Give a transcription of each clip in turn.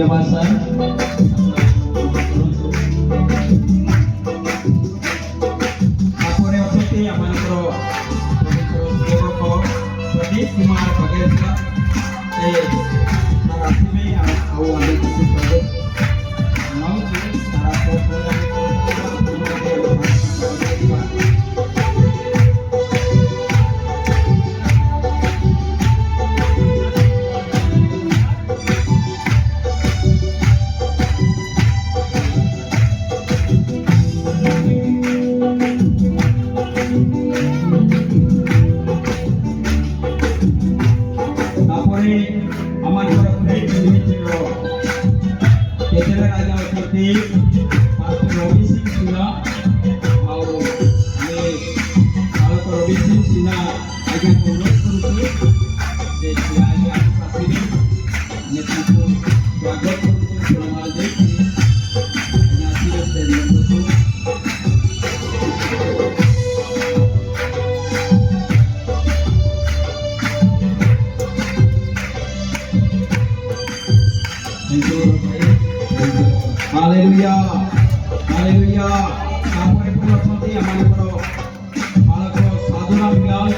धन्यवाद सर। आपने अछते हमरो सेवक प्रदीप कुमार बघेल सर से राशि में आओ आगे कुछ स्वागत नाउ से सारा प्रोग्राम আমার প্লেট লিমিটেড তেজেলা রাজা অছতি মাস্টার রবি সিং সিনা ଆଉ ଆମେ ଭାରତ ରବି ସିଂ ସିନା ଆଜ୍ଞାକୁ ଅନୁରୋଧ କରୁଛୁ ଯେ ସେ ଆଜ୍ଞା ଆସିବେ ନେତାଙ୍କୁ ସ୍ୱାଗତ କରୁଛୁ ପ୍ରଣାମ ଦେଇକି ଆଜ୍ଞା ଆସିବେ କରୁଛୁ। हालेलुया हालेलुया आपरे पुरछंती हमनकर बालक साधना मिलाल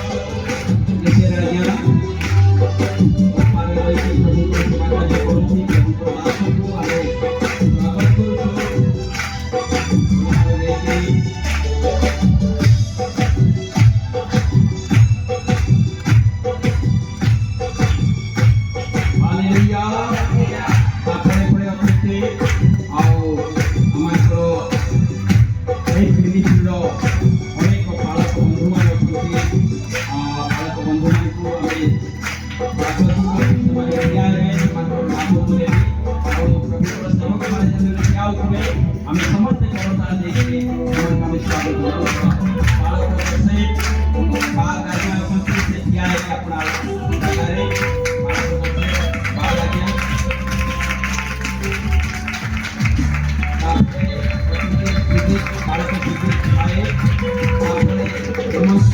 जैसे राजा मारे रही प्रभु को सेवा कार्य करूथी प्रभु को दास को आले स्वागत करूछु हमारे देखे हालेलुया आपरे परे अतिथि आओ हमरो एक मिनिटर अनेक बालक बंधु मान अछंती बालक बंधु मान को आमे स्वागत करूछु माने न्याय में मात्र नाम बोले और प्रभु को सेवक माने जने क्या उठे आमे समस्त करता देखे आमे स्वागत करूछु बालक से बाल आज्ञा अछंती से न्याय के अपना करे बाल आज्ञा भारत विद्युत आए आपने समस्त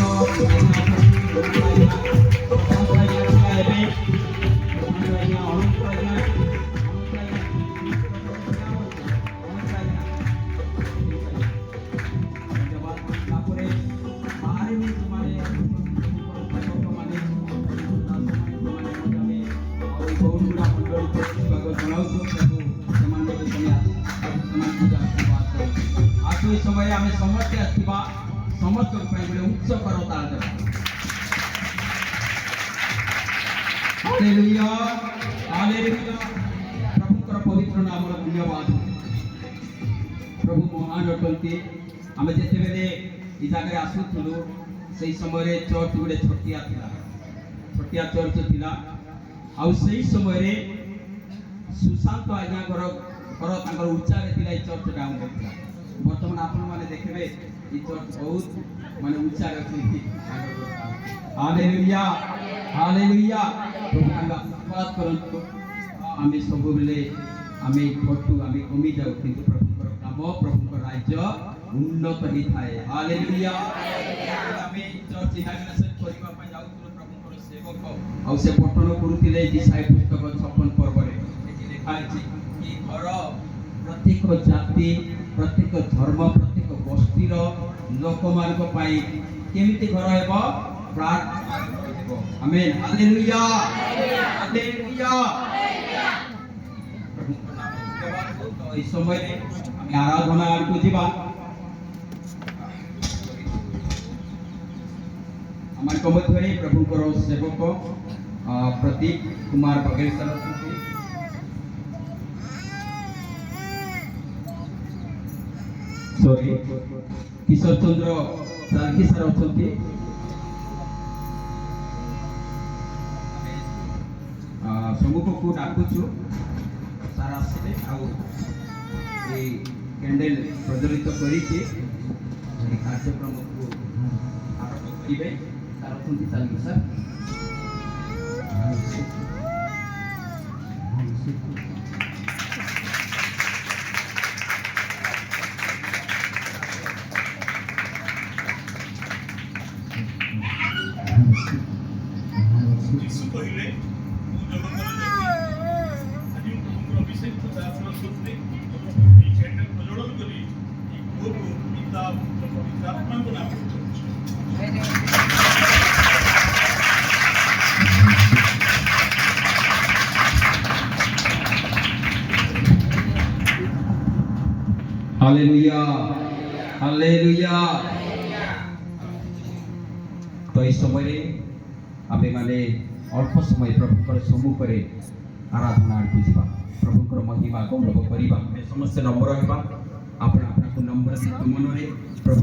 समय आम समस्त आसवा समस्त गोटे उच्च करताल देवा हालेलुया हालेलुया प्रभुकर पवित्र नाम धन्यवाद प्रभु महान अटंती आम जिते बेले ये जगह आसुलु से समय चर्च गोटे छोटिया चर्च थिला आउ से समय सुशांत आज्ञा घर घर उच्चा चर्च काम करता बर्तमान आपण माने देखबे ई चर्च बहुत माने ऊंचा रखी हालेलुया हालेलुया प्रभु का आशीर्वाद करंतु आमे सब बेले आमे खटू आमे कमी जाऊ किंतु प्रभुकर काम प्रभुकर राज्य उन्नत ही थाए हालेलुया आमे चर्च इनाग्रेशन करिबा पय जाऊ प्रभुकर सेवक आ से पठन करूतिले दिसाई पुस्तक 56 पर्व रे एठी लिखा अछि कि घर प्रत्येक जाति प्रत्येक धर्म प्रत्येक गोष्ठीर लोक मान को पाई केमिति घर हेबो प्रार्थना हेबो आमेन हालेलुया हालेलुया प्रभु को नाम धन्यवाद तो इस समय रे हम आराधना को जीवा हमार को मध्य प्रभु को सेवक प्रदीप कुमार बघेल सर सॉरी किशोर चंद्र चालकी सर अछंती सम्मुख को डाकुछु सारा आसिले आउ ए कैंडल प्रज्वलित करिके कार्यक्रम को आरंभ करिवे सर अछंती चालकी सर यीशु कहले मु जगत रे आज प्रभुर अभिषेक ବହୁତ ପିତା ପୁତ୍ର ପବିତ୍ର ଆତ୍ମାଙ୍କ ନାମରେ କରୁଛୁ। Hallelujah hallelujah. तो इस समय आमे माने अल्प समय प्रभुकर सम्मुखरे आराधना आड़कू जीवा, प्रभुकर महिमा गौरव करिबा। समस्त नम्र हेबा, आपण आपन नम्र चित्त मनरे प्रभु